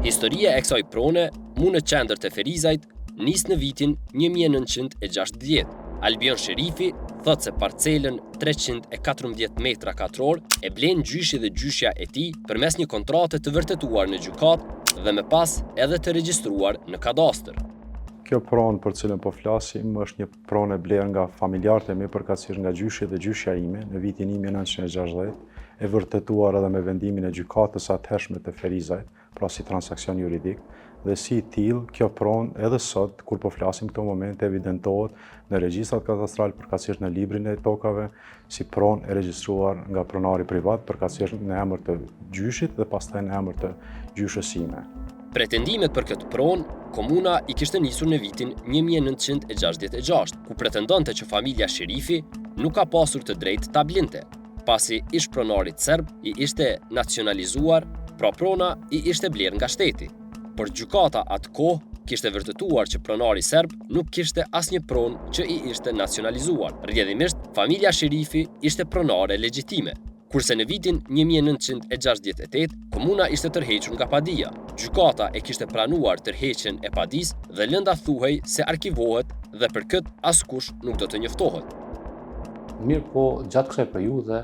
Historia e kësaj prone, mu në qendër të Ferizajt, nis në vitin 1960. Albion Sherifi thot se parcelën 314 metra katror e blen gjyshi dhe gjyshja e tij përmes një kontrate të vërtetuar në gjykatë dhe më pas edhe të regjistruar në kadastër. Kjo pronë për cilën po flasim është një pronë e blerë nga familjarët e mi, përkatësisht nga gjyshi dhe gjyshja ime në vitin 1960, e vërtetuar edhe me vendimin e gjykatës atëhershme të Ferizajt, pra si transakcion juridik, dhe si tillë kjo pronë edhe sot, kur po flasim këto momente, evidentohet në regjistrat katastral, përkatësisht në librin e tokave, si pronë e regjistruar nga pronari privat, përkatësisht në emër të gjyshit dhe pastaj në emër të gjyshës sime. Pretendimet për këtë pronë, komuna i kishte nisur në vitin 1966, ku pretendonte që familja Sherifi nuk ka pasur të drejtë ta blinte, pasi ish pronarit serb i ishte nacionalizuar, pra prona i ishte blerë nga shteti. Por gjykata atë kohë kishte vërtetuar që pronari serb nuk kishte asnjë pronë që i ishte nacionalizuar. Rrjedhimisht, familja Sherifi ishte pronare legjitime. Kurse në vitin 1968, komuna ishte tërhequr nga padia. Gjykata e kishte pranuar tërheqjen e padisë dhe lënda thuhej se arkivohet dhe për këtë askush nuk do të njoftohet. Mirë po, gjatë kësaj periudhe,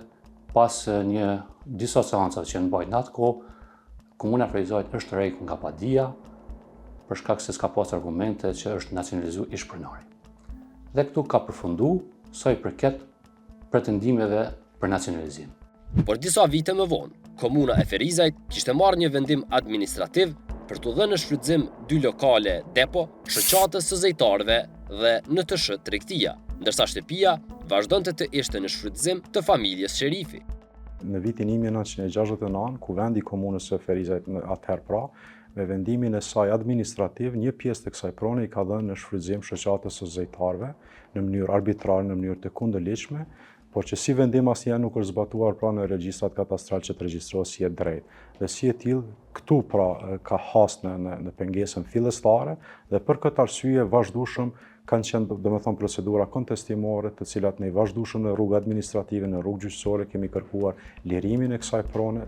pas një disa seanca që mbajnë atë kohë, komuna Ferizajt është tërhequr nga padia për shkak se s'ka pas argumente që është nacionalizuar ish pronari. Dhe këtu ka përfunduar sa i përket pretendimeve për nacionalizim. Por disa vite më vonë, komuna e Ferizajt kishte marrë një vendim administrativ për t'u dhënë në shfrytëzim 2 lokale depo, shoqatës së zejtarëve dhe NTSH Tregtia, ndërsa shtëpia vazhdonte të ishte në shfrytëzim të familjes Sherifi. Në vitin 1969, kuvendi i komunës së Ferizajt atëherë pra, me vendimin e saj administrativ, një pjesë të kësaj prone i ka dhënë në shfrytëzim shoqatës së zejtarëve në mënyrë arbitrare, në mënyrë të kundërligjshme, por që si vendim asnjëherë nuk është zbatuar pra në regjistrat katastral që të regjistrohet si e drejtë. Dhe si e tillë, këtu pra ka hasë në pengesën fillestare dhe për këtë arsye vazhdueshëm kanë qenë domethënë procedura kontestimore, të cilat ne vazhdueshëm në rrugë administrative, në rrugë gjyqësore kemi kërkuar lirimin e kësaj prone.